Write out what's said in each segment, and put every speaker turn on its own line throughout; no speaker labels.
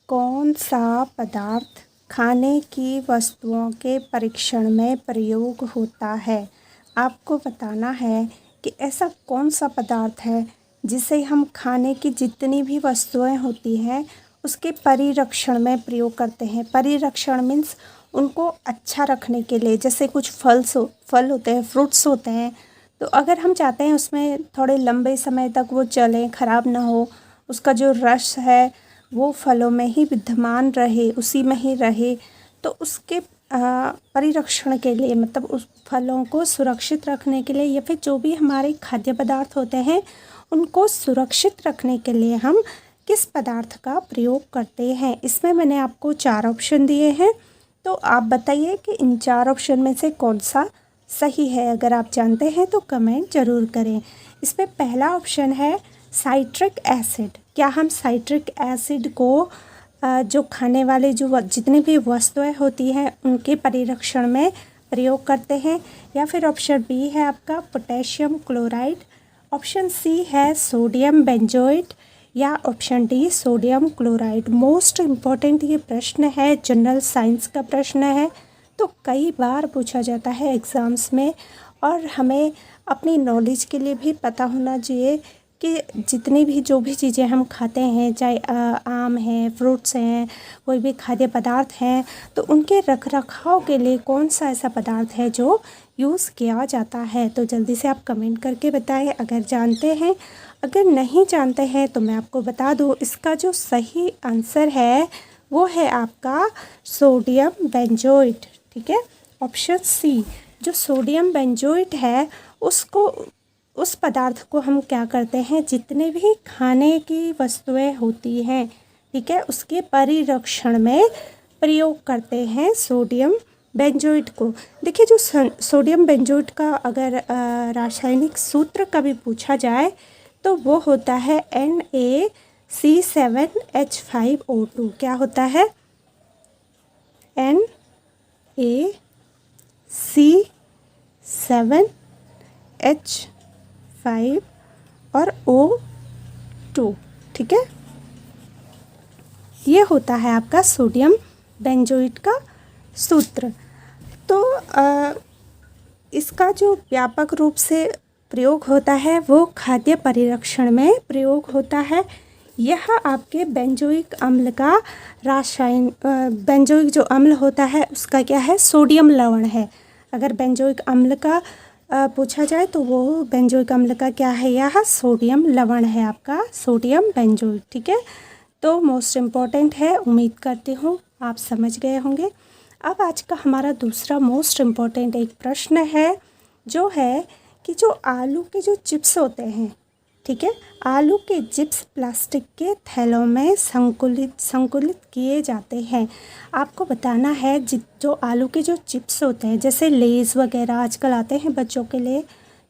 कौन सा पदार्थ खाने की वस्तुओं के परीक्षण में प्रयोग होता है? आपको बताना है कि ऐसा कौन सा पदार्थ है जिसे हम खाने की जितनी भी वस्तुएं होती हैं उसके परिरक्षण में प्रयोग करते हैं। परिरक्षण मीन्स उनको अच्छा रखने के लिए। जैसे कुछ फल होते हैं, फ्रूट्स होते हैं, तो अगर हम चाहते हैं उसमें थोड़े लंबे समय तक वो चलें, ख़राब ना हो, उसका जो रस है वो फलों में ही विद्यमान रहे, उसी में ही रहे, तो उसके परिरक्षण के लिए, मतलब उस फलों को सुरक्षित रखने के लिए, या फिर जो भी हमारे खाद्य पदार्थ होते हैं उनको सुरक्षित रखने के लिए हम किस पदार्थ का प्रयोग करते हैं। इसमें मैंने आपको 4 ऑप्शन दिए हैं, तो आप बताइए कि इन 4 ऑप्शन में से कौन सा सही है। अगर आप जानते हैं तो कमेंट ज़रूर करें। इसमें पहला ऑप्शन है साइट्रिक एसिड। क्या हम साइट्रिक एसिड को जो खाने वाले जो जितनी भी वस्तुएं होती हैं उनके परिरक्षण में प्रयोग करते हैं? या फिर ऑप्शन बी है आपका पोटेशियम क्लोराइड, ऑप्शन सी है सोडियम बेंजोएट, या option D sodium chloride. Most important ये प्रश्न है, जनरल साइंस का प्रश्न है, तो कई बार पूछा जाता है एग्ज़ाम्स में, और हमें अपनी नॉलेज के लिए भी पता होना चाहिए कि जितनी भी जो भी चीज़ें हम खाते हैं, चाहे आम है, फ्रूट्स हैं, कोई भी खाद्य पदार्थ हैं, तो उनके रख रखाव के लिए कौन सा ऐसा पदार्थ है जो यूज़ किया जाता है। तो जल्दी से आप कमेंट करके बताएं अगर जानते हैं। अगर नहीं जानते हैं तो मैं आपको बता दूं, इसका जो सही आंसर है वो है आपका सोडियम बेंजोएट। ठीक है, ऑप्शन सी। जो सोडियम बेंजोएट है उसको, उस पदार्थ को हम क्या करते हैं, जितने भी खाने की वस्तुएं होती हैं, ठीक है, उसके परिरक्षण में प्रयोग करते हैं सोडियम बेंजोएट को। देखिए, जो सोडियम बेंजोएट का अगर रासायनिक सूत्र कभी पूछा जाए तो वो होता है NaC7H5O2। क्या होता है? NaC7H5 और O2। ठीक है, ये होता है आपका सोडियम बेंजोएट का सूत्र। तो इसका जो व्यापक रूप से प्रयोग होता है वो खाद्य परिरक्षण में प्रयोग होता है। यह आपके बेंजोइक अम्ल का बेंजोइक जो अम्ल होता है उसका क्या है, सोडियम लवण है। अगर बेंजोइक अम्ल का पूछा जाए तो वो बेंजोइक अम्ल का क्या है, यह सोडियम लवण है, आपका सोडियम बेंजोइक। ठीक है, तो मोस्ट इम्पॉर्टेंट है, उम्मीद करती हूँ आप समझ गए होंगे। अब आज का हमारा दूसरा मोस्ट इम्पॉर्टेंट एक प्रश्न है, जो है कि जो आलू के जो चिप्स होते हैं, ठीक है, आलू के चिप्स प्लास्टिक के थैलों में संकुलित किए जाते हैं। आपको बताना है जो आलू के जो चिप्स होते हैं, जैसे लेज़ वगैरह आजकल आते हैं बच्चों के लिए,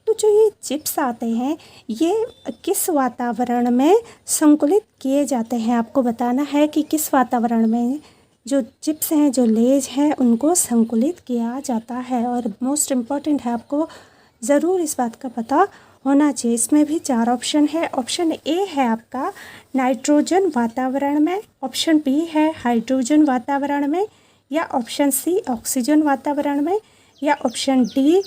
तो जो ये चिप्स आते हैं ये किस वातावरण में संकुलित किए जाते हैं। आपको बताना है कि किस वातावरण में जो चिप्स हैं, जो लेज हैं, उनको संकुलित किया जाता है। और मोस्ट इम्पॉर्टेंट है, आपको ज़रूर इस बात का पता होना चाहिए। इसमें भी 4 ऑप्शन है। ऑप्शन ए है आपका नाइट्रोजन वातावरण में, ऑप्शन बी है हाइड्रोजन वातावरण में, या ऑप्शन सी ऑक्सीजन वातावरण में, या ऑप्शन डी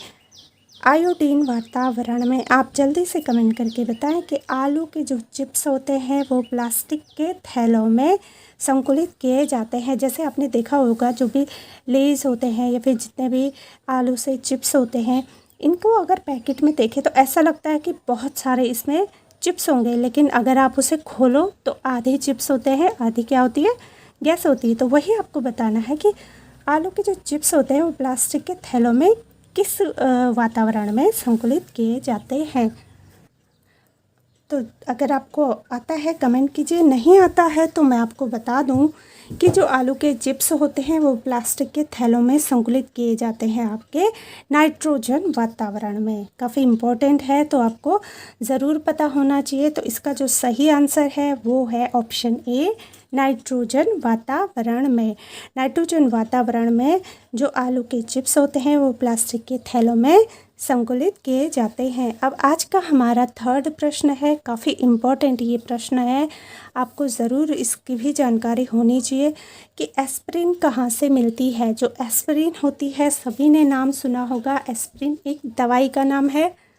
आयोडीन वातावरण में। आप जल्दी से कमेंट करके बताएं कि आलू के जो चिप्स होते हैं वो प्लास्टिक के थैलों में संकुलित किए जाते हैं। जैसे आपने देखा होगा जो भी लेज़ होते हैं या फिर जितने भी आलू से चिप्स होते हैं, इनको अगर पैकेट में देखें तो ऐसा लगता है कि बहुत सारे इसमें चिप्स होंगे, लेकिन अगर आप उसे खोलो तो आधे चिप्स होते हैं, आधी क्या होती है, गैस होती है। तो वही आपको बताना है कि आलू के जो चिप्स होते हैं वो प्लास्टिक के थैलों में किस वातावरण में संकुलित किए जाते हैं। तो अगर आपको आता है कमेंट कीजिए, नहीं आता है तो मैं आपको बता दूं कि जो आलू के चिप्स होते हैं वो प्लास्टिक के थैलों में संकुलित किए जाते हैं आपके नाइट्रोजन वातावरण में। काफ़ी इम्पोर्टेंट है, तो आपको ज़रूर पता होना चाहिए। तो इसका जो सही आंसर है वो है ऑप्शन ए नाइट्रोजन वातावरण में। नाइट्रोजन वातावरण में जो आलू के चिप्स होते हैं वो प्लास्टिक के थैलों में संकुलित किए जाते हैं। अब आज का हमारा थर्ड प्रश्न है, काफ़ी इम्पोर्टेंट ये प्रश्न है, आपको ज़रूर इसकी भी जानकारी होनी चाहिए कि एस्पिरिन कहाँ से मिलती है। जो एस्पिरिन होती है, सभी ने नाम सुना होगा, एस्पिरिन एक दवाई का नाम है।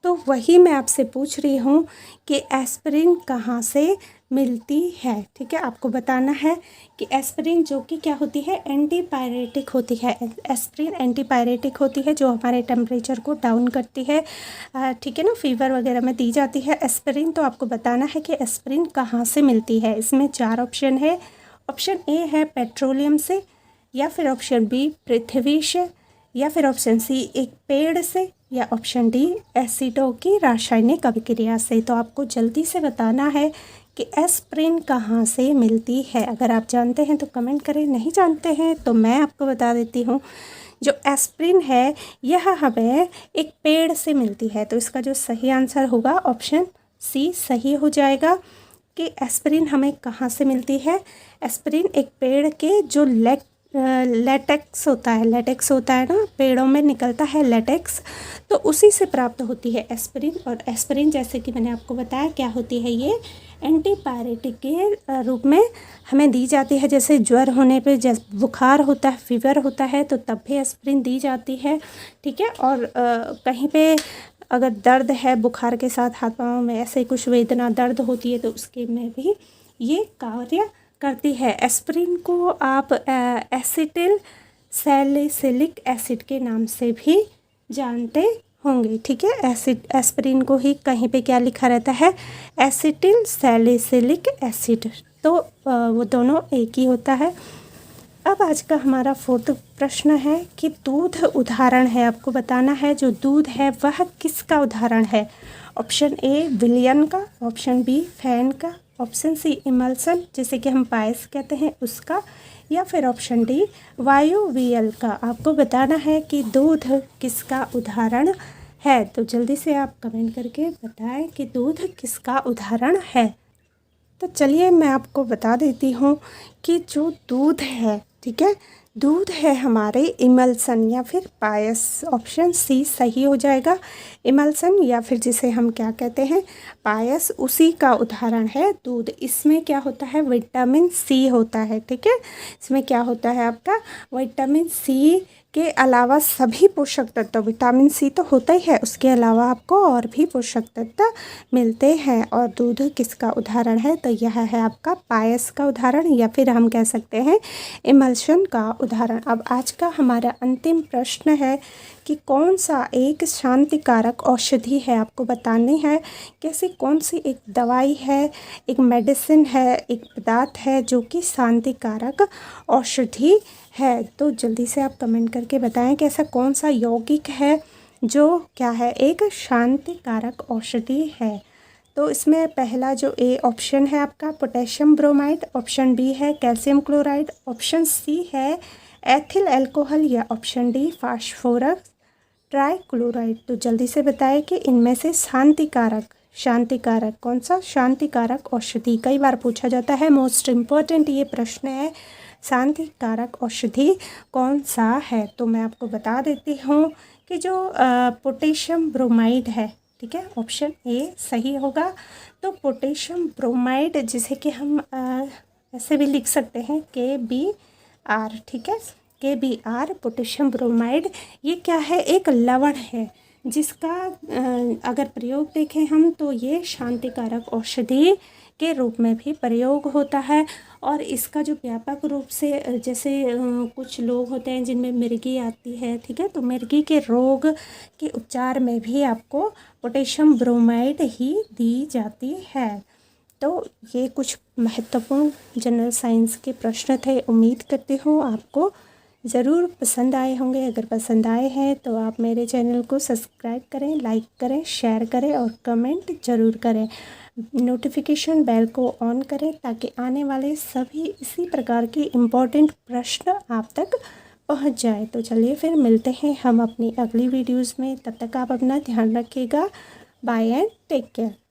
तो वही मैं आपसे पूछ रही हूँ कि एस्पिरिन कहाँ से मिलती है। ठीक है, आपको बताना है कि एस्पिरिन जो कि क्या होती है, एंटीपायरेटिक होती है। एस्पिरिन एंटीपायरेटिक होती है जो हमारे टेम्परेचर को डाउन करती है। ठीक है ना, फीवर वगैरह में दी जाती है एस्पिरिन। तो आपको बताना है कि एस्पिरिन कहाँ से मिलती है। इसमें 4 ऑप्शन है। ऑप्शन ए है पेट्रोलियम से, या फिर ऑप्शन बी पृथ्वी से, या फिर ऑप्शन सी एक पेड़ से, या ऑप्शन डी एसिडों की रासायनिक अभिक्रिया से। तो आपको जल्दी से बताना है कि एस्पिरिन कहाँ से मिलती है। अगर आप जानते हैं तो कमेंट करें, नहीं जानते हैं तो मैं आपको बता देती हूँ। जो एस्पिरिन है यह हमें एक पेड़ से मिलती है। तो इसका जो सही आंसर होगा ऑप्शन सी सही हो जाएगा कि एस्पिरिन हमें कहाँ से मिलती है। एस्पिरिन एक पेड़ के जो लेटेक्स होता है ना, पेड़ों में निकलता है लेटेक्स, तो उसी से प्राप्त होती है एस्पिरिन। और एस्पिरिन जैसे कि मैंने आपको बताया क्या होती है, ये एंटीपायरेटिक के रूप में हमें दी जाती है। जैसे ज्वर होने पे, जैसे बुखार होता है, फीवर होता है, तो तब भी एस्पिरिन दी जाती है। ठीक है, और कहीं पे अगर दर्द है बुखार के साथ, हाथ पाँव में ऐसे कुछ वेदना दर्द होती है, तो उसके में भी ये कार्य करती है। एस्पिरिन को आप एसिटिल सैलिसिलिक एसिड के नाम से भी जानते होंगे। ठीक है, एस्पिरिन को ही कहीं पे क्या लिखा रहता है, एसिटिल सैलिसिलिक एसिड। तो वो दोनों एक ही होता है। अब आज का हमारा फोर्थ प्रश्न है कि दूध उदाहरण है। आपको बताना है जो दूध है वह किसका उदाहरण है। ऑप्शन ए विलयन का, ऑप्शन बी फैन का, ऑप्शन सी इमल्सन जिसे कि हम पायस कहते हैं उसका, या फिर ऑप्शन डी वायुवियल का। आपको बताना है कि दूध किसका उदाहरण है। तो जल्दी से आप कमेंट करके बताएं कि दूध किसका उदाहरण है। तो चलिए मैं आपको बता देती हूँ कि जो दूध है, ठीक है, दूध है हमारे इमल्सन या फिर पायस। ऑप्शन सी सही हो जाएगा। इमल्सन या फिर जिसे हम क्या कहते हैं, पायस, उसी का उदाहरण है दूध। इसमें क्या होता है, विटामिन सी होता है। ठीक है, इसमें क्या होता है आपका, विटामिन सी के अलावा सभी पोषक तत्व, विटामिन सी तो होता ही है, उसके अलावा आपको और भी पोषक तत्व मिलते हैं। और दूध किसका उदाहरण है, तो यह है आपका पायस का उदाहरण, या फिर हम कह सकते हैं इमल्शन का उदाहरण। अब आज का हमारा अंतिम प्रश्न है कि कौन सा एक शांतिकारक औषधि है। आपको बतानी है कैसी, कौन सी एक दवाई है, एक मेडिसिन है, एक पदार्थ है जो कि शांतिकारक औषधि है। तो जल्दी से आप कमेंट करके बताएं कि ऐसा कौन सा यौगिक है जो क्या है, एक शांतिकारक औषधि है। तो इसमें पहला जो ए ऑप्शन है आपका पोटेशियम ब्रोमाइड, ऑप्शन बी है कैल्शियम क्लोराइड, ऑप्शन सी है एथिल अल्कोहल, या ऑप्शन डी फास्फोरस ट्राइक्लोराइड। तो जल्दी से बताएं कि इनमें से शांतिकारक कौन सा शांतिकारक औषधि, कई बार पूछा जाता है, मोस्ट इम्पोर्टेंट ये प्रश्न है, शांतिकारक औषधि कौन सा है। तो मैं आपको बता देती हूँ कि जो पोटेशियम ब्रोमाइड है, ठीक है, ऑप्शन ए सही होगा। तो पोटेशियम ब्रोमाइड जिसे कि हम ऐसे भी लिख सकते हैं KBr, ठीक है, KBr पोटेशियम ब्रोमाइड, ये क्या है, एक लवण है जिसका अगर प्रयोग देखें हम तो ये शांतिकारक औषधि के रूप में भी प्रयोग होता है। और इसका जो व्यापक रूप से, जैसे कुछ लोग होते हैं जिनमें मिर्गी आती है, ठीक है, तो मिर्गी के रोग के उपचार में भी आपको पोटेशियम ब्रोमाइड ही दी जाती है। तो ये कुछ महत्वपूर्ण जनरल साइंस के प्रश्न थे। उम्मीद करती हूँ आपको ज़रूर पसंद आए होंगे। अगर पसंद आए हैं तो आप मेरे चैनल को सब्सक्राइब करें, लाइक करें, शेयर करें और कमेंट ज़रूर करें। नोटिफिकेशन बेल को ऑन करें ताकि आने वाले सभी इसी प्रकार के इम्पोर्टेंट प्रश्न आप तक पहुंच जाए। तो चलिए फिर मिलते हैं हम अपनी अगली वीडियोज़ में। तब तक आप अपना ध्यान रखिएगा। Bye and take care.